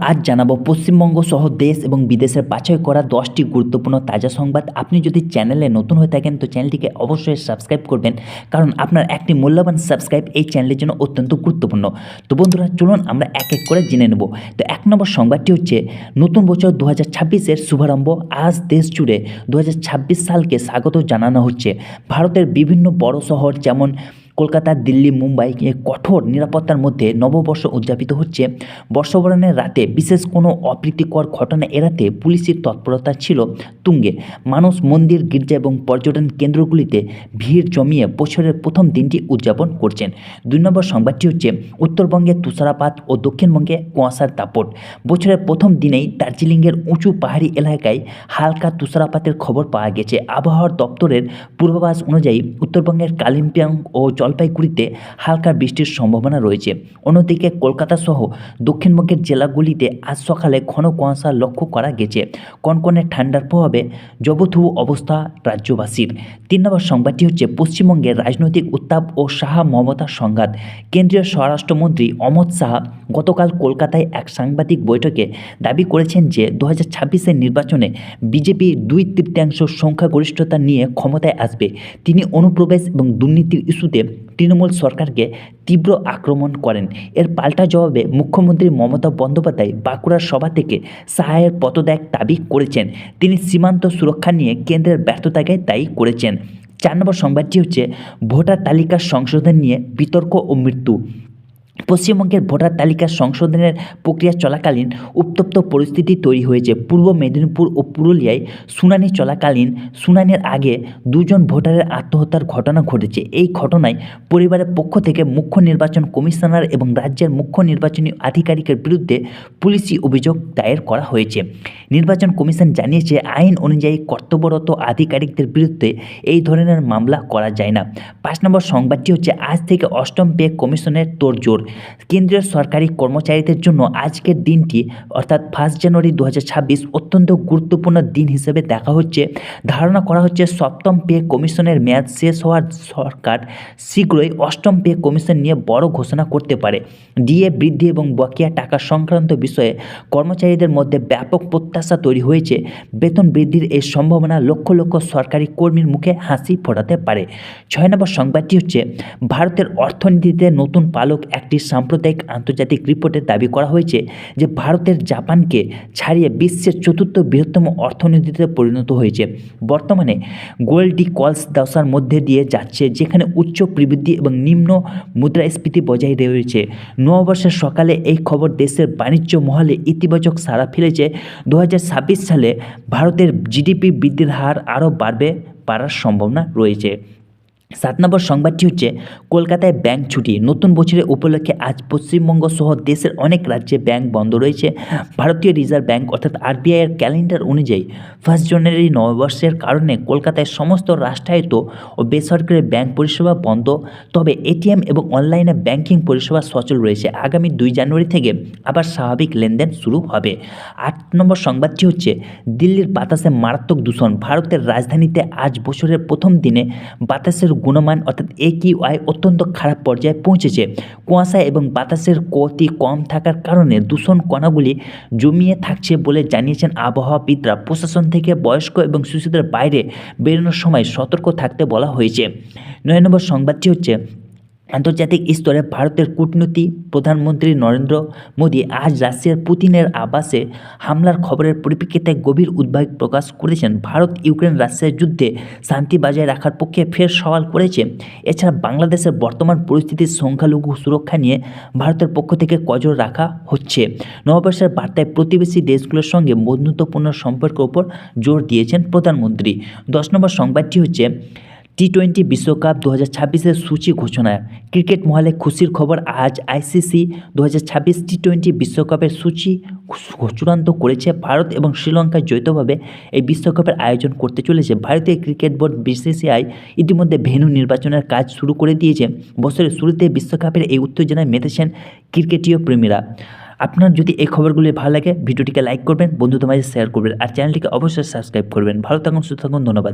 আজ জানাবো পশ্চিমবঙ্গ সহ দেশ এবং বিদেশের বাছাই করা 10টি গুরুত্বপূর্ণ তাজা সংবাদ। আপনি যদি চ্যানেলে নতুন হয়ে থাকেন তো চ্যানেলটিকে অবশ্যই সাবস্ক্রাইব করবেন, কারণ আপনার একটি মূল্যবান সাবস্ক্রাইব এই চ্যানেলের জন্য অত্যন্ত গুরুত্বপূর্ণ। তো বন্ধুরা, চলুন আমরা এক এক করে জেনে নেব। তো 1 নম্বর সংবাদটি হচ্ছে নতুন বছর 2026-এর শুভারম্ভ। আজ দেশ জুড়ে 2026 সালকে স্বাগত জানানো হচ্ছে। ভারতের বিভিন্ন বড় শহর যেমন কলকাতা, দিল্লি, মুম্বাই কঠোর নিরাপত্তার মধ্যে নববর্ষ উদযাপিত হচ্ছে। বর্ষবরণের রাতে বিশেষ কোনো অপ্রীতিকর ঘটনা এড়াতে পুলিশের তৎপরতা ছিল তুঙ্গে। মানুষ মন্দির, গির্জা এবং পর্যটন কেন্দ্রগুলিতে ভিড় জমিয়ে বছরের প্রথম দিনটি উদযাপন করছেন। 2 নম্বর সংবাদটি হচ্ছে উত্তরবঙ্গে তুষারপাত ও দক্ষিণবঙ্গে কুয়াশার দাপট। বছরের প্রথম দিনেই দার্জিলিংয়ের উঁচু পাহাড়ি এলাকায় হালকা তুষারপাতের খবর পাওয়া গেছে। আবহাওয়া দপ্তরের পূর্বাভাস অনুযায়ী উত্তরবঙ্গের কালিম্পং ও জলপাইগুড়িতে হালকা বৃষ্টির সম্ভাবনা রয়েছে। অন্যদিকে কলকাতা সহ দক্ষিণবঙ্গের জেলাগুলিতে আজ সকালে ঘন কুয়াশা লক্ষ্য করা গেছে। কনকনে ঠান্ডার প্রভাবে জবথু অবস্থা রাজ্যবাসীর। 3 নম্বর সংবাদটি হচ্ছে পশ্চিমবঙ্গের রাজনৈতিক উত্তাপ ও শাহ মমতার সংঘাত। কেন্দ্রীয় স্বরাষ্ট্রমন্ত্রী অমিত শাহ গতকাল কলকাতায় এক সাংবাদিক বৈঠকে দাবি করেছেন যে 2026-এর নির্বাচনে বিজেপি 2/3 সংখ্যাগরিষ্ঠতা নিয়ে ক্ষমতায় আসবে। তিনি অনুপ্রবেশ এবং দুর্নীতির ইস্যুতে তৃণমূল সরকারকে তীব্র আক্রমণ করেন। এর পাল্টা জবাবে মুখ্যমন্ত্রী মমতা বন্দ্যোপাধ্যায় বাঁকুড়ার সভা থেকে শাহের পদত্যাগ দাবি করেছেন। তিনি সীমান্ত সুরক্ষা নিয়ে কেন্দ্রের ব্যর্থতাকে দায়ী করেছেন। 4 নম্বর সংবাদটি হচ্ছে ভোটার তালিকা সংশোধন নিয়ে বিতর্ক ও মৃত্যু। পশ্চিমবঙ্গের ভোটার তালিকা সংশোধনের প্রক্রিয়া চলাকালীন উত্তপ্ত পরিস্থিতি তৈরি হয়েছে। পূর্ব মেদিনীপুর ও পুরুলিয়ায় শুনানি চলাকালীন শুনানির আগে 2 জন ভোটারের আত্মহত্যার ঘটনা ঘটেছে। এই ঘটনায় পরিবারের পক্ষ থেকে মুখ্য নির্বাচন কমিশনার এবং রাজ্যের মুখ্য নির্বাচনী আধিকারিকের বিরুদ্ধে পুলিশি অভিযোগ দায়ের করা হয়েছে। নির্বাচন কমিশন জানিয়েছে, আইন অনুযায়ী কর্তব্যরত আধিকারিকদের বিরুদ্ধে এই ধরনের মামলা করা যায় না। 5 নম্বর সংবাদটি হচ্ছে আজ থেকে 8ম পে কমিশনের তোড়জোড়। কেন্দ্রীয় সরকারি কর্মচারীদের জন্য আজকের দিনটি অর্থাৎ 1 জানুয়ারি 2026 অত্যন্ত গুরুত্বপূর্ণ দিন হিসেবে দেখা হচ্ছে। ধারণা করা হচ্ছে 7ম পে কমিশনের মেয়াদ শেষ হওয়ার সরকার শীঘ্রই 8ম পে কমিশন নিয়ে বড় ঘোষণা করতে পারে। ডিএ বৃদ্ধি এবং বকেয়া টাকা সংক্রান্ত বিষয়ে কর্মচারীদের মধ্যে ব্যাপক প্রত্যাশা তৈরি হয়েছে। বেতন বৃদ্ধির এই সম্ভাবনা লক্ষ লক্ষ সরকারি কর্মীর মুখে হাসি ফোটাতে পারে। 6 নম্বর সংবাদটি হচ্ছে ভারতের অর্থনীতিতে নতুন পালক। একটি সাম্প্রদায়িক আন্তর্জাতিক রিপোর্টে দাবি করা হয়েছে যে ভারতের জাপানকে ছাড়িয়ে বিশ্বের 4র্থ বৃহত্তম অর্থনীতিতে পরিণত হয়েছে। বর্তমানে গোল্ডি কলস দশার মধ্যে দিয়ে যাচ্ছে, যেখানে উচ্চ প্রবৃদ্ধি এবং নিম্ন মুদ্রাস্ফীতি বজায় রয়েছে। নববর্ষের সকালে এই খবর দেশের বাণিজ্য মহলে ইতিবাচক সাড়া ফেলেছে। 2026 সালে ভারতের জিডিপি বৃদ্ধির হার আরও বাড়ার সম্ভাবনা রয়েছে। 7 নম্বর সংবাদটি হচ্ছে কলকাতায় ব্যাংক ছুটি। নতুন বছরের উপলক্ষে আজ পশ্চিমবঙ্গ সহ দেশের অনেক রাজ্যে ব্যাংক বন্ধ রয়েছে। ভারতীয় রিজার্ভ ব্যাংক অর্থাৎ আরবিআইয়ের ক্যালেন্ডার অনুযায়ী 1 জানুয়ারি নববর্ষের কারণে কলকাতায় সমস্ত রাষ্ট্রায়ত্ত ও বেসরকারি ব্যাংক পরিষেবা বন্ধ, তবে এটিএম এবং অনলাইনে ব্যাংকিং পরিষেবা সচল রয়েছে। আগামী 2 জানুয়ারি থেকে আবার স্বাভাবিক লেনদেন শুরু হবে। 8 নম্বর সংবাদটি হচ্ছে দিল্লির বাতাসে মারাত্মক দূষণ। ভারতের রাজধানীতে আজ বছরের প্রথম দিনে বাতাসের গুণমান অর্থাৎ AQI অত্যন্ত খারাপ পর্যায়ে পৌঁছেছে। কুয়াশা এবং বাতাসের গতি কম থাকার কারণে দূষণ কণাগুলি জমিয়ে থাকছে বলে জানিয়েছেন আবহাওয়াবিদরা। প্রশাসন থেকে বয়স্ক এবং শিশুদের বাইরে বেরোনোর সময় সতর্ক থাকতে বলা হয়েছে। 9 নম্বর সংবাদটি হচ্ছে আন্তর্জাতিক স্তরে ভারতের কূটনীতি। প্রধানমন্ত্রী নরেন্দ্র মোদী আজ রাশিয়ার পুতিনের আবাসে হামলার খবরের পরিপ্রেক্ষিতে গভীর উদ্বেগ প্রকাশ করেছেন। ভারত ইউক্রেন রাশিয়ার যুদ্ধে শান্তি বজায় রাখার পক্ষে ফের সওয়াল করেছে। এছাড়া বাংলাদেশের বর্তমান পরিস্থিতির সংখ্যালঘু সুরক্ষা নিয়ে ভারতের পক্ষ থেকে নজর রাখা হচ্ছে। নববর্ষের বার্তায় প্রতিবেশী দেশগুলোর সঙ্গে বন্ধুত্বপূর্ণ সম্পর্কের উপর জোর দিয়েছেন প্রধানমন্ত্রী। 10 নম্বর সংবাদটি হচ্ছে টি-20 বিশ্বকাপ 2026-এর সূচি ঘোষণা। ক্রিকেট মহলে খুশির খবর। আজ আইসিসি 2026 টি-20 বিশ্বকাপের সূচি চূড়ান্ত করেছে। ভারত এবং শ্রীলঙ্কা যৌথভাবে এই বিশ্বকাপের আয়োজন করতে চলেছে। ভারতীয় ক্রিকেট বোর্ড BCCI ইতিমধ্যে ভেন্যু নির্বাচনের কাজ শুরু করে দিয়েছে। বছরের শুরুতে বিশ্বকাপের এই উত্তেজনায় মেতেছেন ক্রিকেটীয় প্রেমীরা। আপনার যদি এই খবরগুলি ভালো লাগে ভিডিওটিকে লাইক করবেন, বন্ধুদের মাঝে শেয়ার করবেন আর চ্যানেলটিকে অবশ্যই সাবস্ক্রাইব করবেন। ভালো থাকুন, সুস্থ থাকুন, ধন্যবাদ।